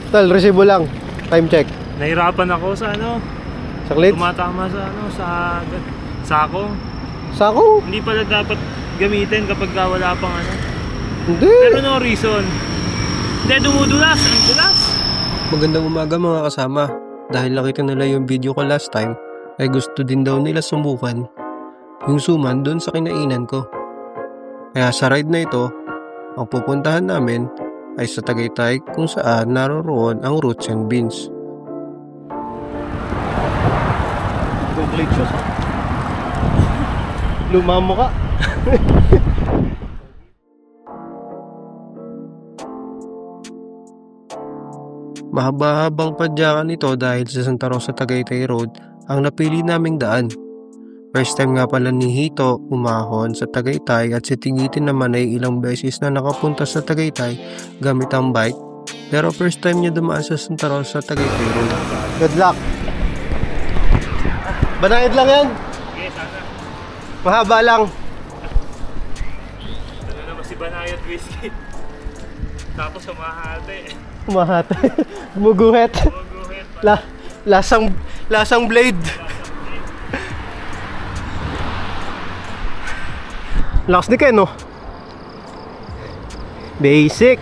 Tal, resibo lang. Time check. Nahirapan ako sa ano. Saklit? Tumatama sa ano, sa sako. Sako? Hindi pala dapat gamitin kapag wala pang ano. Hindi. Pero no reason. Hindi, dumudulas. Ang dulas. Magandang umaga mga kasama. Dahil nakita nila yung video ko last time, ay gusto din daw nila subukan yung suman doon sa kinainan ko. Kaya sa ride na ito, ang pupuntahan namin ay sa Tagaytay kung saan naroroon ang roots and beans. Complete siya sa lumamo ka. Mahaba-habang padyakan ito dahil sa Santa Rosa Tagaytay Road ang napili naming daan. First time nga pala ni Hito umahon sa Tagaytay at si Tigite naman ay ilang beses na nakapunta sa Tagaytay gamit ang bike. Pero first time niya dumaan sa Santa Rosa Tagaytay Road. Good luck. Banayad lang yan. Okay, sana. Mahaba lang. Ano naman si Banayad Whiskey. Tapos umahate. Umahate. Gumuguhit. Gumuguhit. Lasang blade. Lakas di kayo, no? Basic.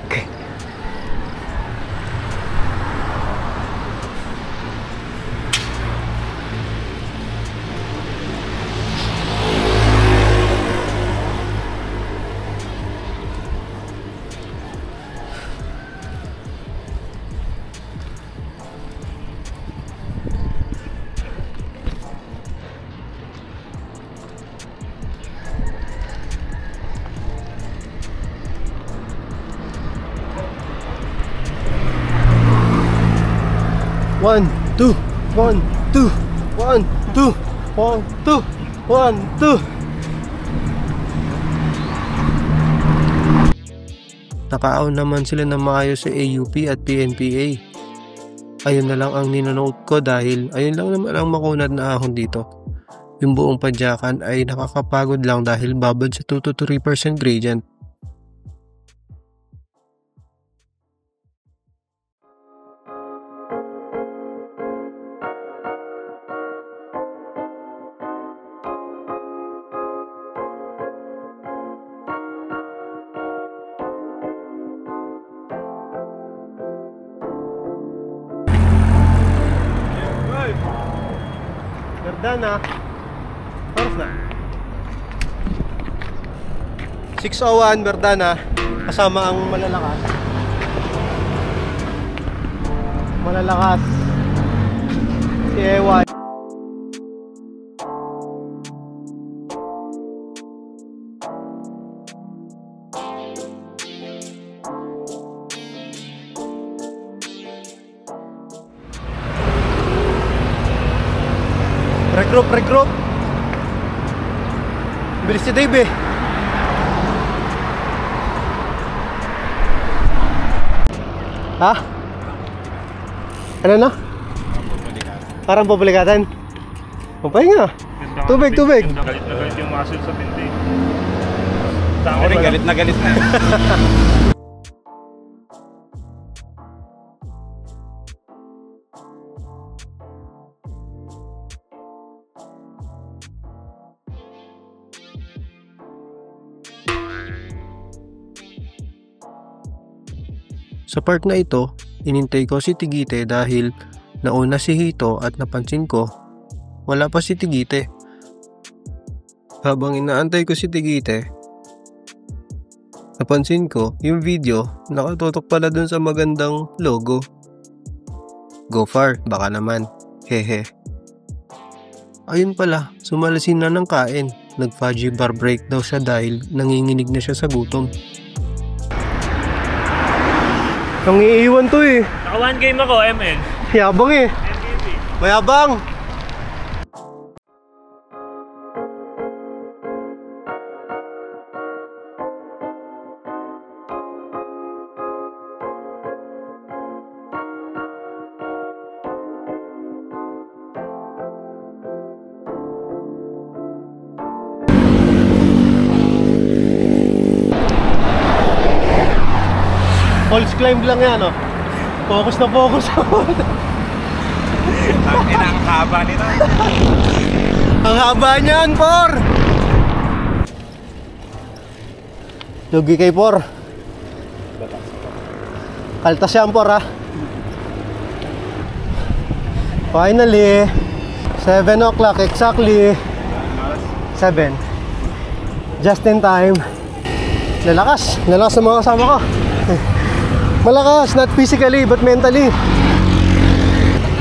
One, two, 1, 2, 1, 2, 1, 2, 1, 2. Nakaaon naman sila ng maayos sa AUP at PNPA. Ayun na lang ang ninanote ko dahil ayun lang naman ang makunat na ahon dito. Yung buong padyakan ay nakakapagod lang dahil babad sa 2 to 3% gradient. Verdana. Oras na. 6:01 Verdana. Kasama ang malalakas. Malalakas. Si Ewan. Regroup. Bilis si Dave eh. Ha? Ano na? Parang publikatan. Papahinga. Tubig. Galit na galit yung muscle sa pinti. Ako rin galit na. Sa part na ito, inintay ko si Tigite dahil nauna si Hito at napansin ko, wala pa si Tigite. Habang inaantay ko si Tigite, napansin ko yung video nakatutok pala dun sa magandang logo. Go far, baka naman. Hehe. Ayun pala, sumalasin na ng kain. Nag-fudgy bar break daw siya dahil nanginginig na siya sa gutom. Nang iiwan to eh. Naka 1 game ako, ML. Yabang eh. MVP. Mayabang. False climb lang yan, oh. Focus na focus ako. Ang haba nito. Ang haba niyan, Por! Lugi kay Por. Kaltas yan, Por, ha? Finally, 7 o'clock exactly. 7. Just in time. Lalakas sa mga kasama ko. Malakas, not physically but mentally.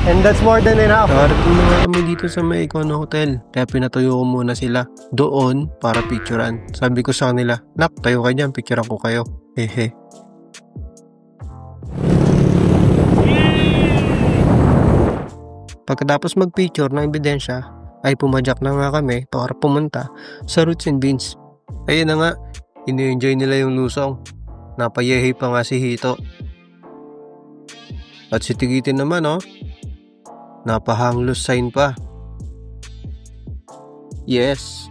And that's more than enough. Nakarating na kami dito sa may Econo Hotel. Kaya pinatuyo ko muna sila doon para picturean. Sabi ko sa kanila, nak, tayo kayo dyan, picturean ko kayo. Hehe. Pagkatapos mag-picture ng ebidensya, ay pumadyak na nga kami para pumunta sa Roots and Beans. Ayun na nga, ini-enjoy nila yung lusong. Napayehi pa nga si Hito. At si Tigitin naman, oh. Napahanglos sign pa. Yes.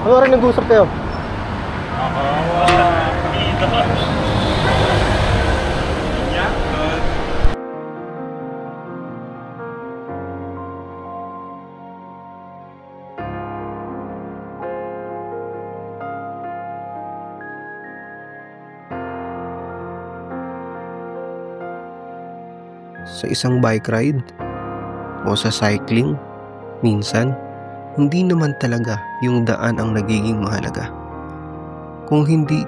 Ano rin nag-usap kayo? Dito. Sa isang bike ride o sa cycling, minsan hindi naman talaga yung daan ang nagiging mahalaga. Kung hindi,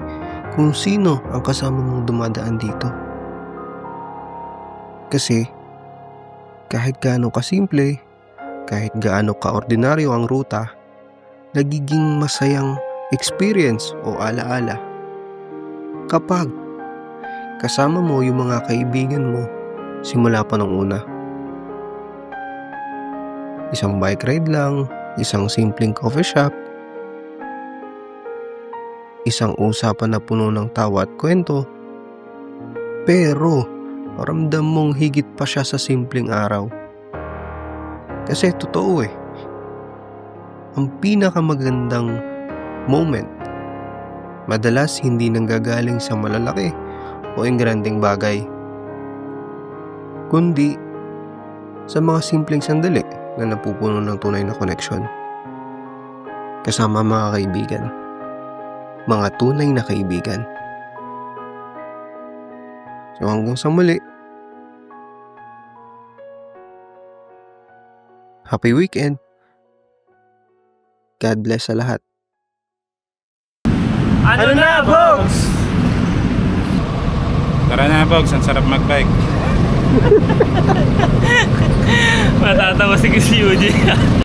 kung sino ang kasama mong dumadaan dito. Kasi, kahit gaano kasimple, kahit gaano kaordinaryo ang ruta, nagiging masayang experience o alaala kapag kasama mo yung mga kaibigan mo simula pa nung una. Isang bike ride lang, isang simpleng coffee shop, isang usapan na puno ng tawa at kwento, pero ramdam mong higit pa siya sa simpleng araw. Kasi totoo ang pinakamagandang moment madalas hindi nanggagaling sa malalaki o engrandeng bagay, kundi sa mga simpleng sandali na napupuno ng tunay na koneksyon kasama mga kaibigan, mga tunay na kaibigan. So hanggang sa muli, happy weekend. God bless sa lahat. Ano na, folks? Tara na, Bogs. Ang sarap magbike. Matatawa si Yuji.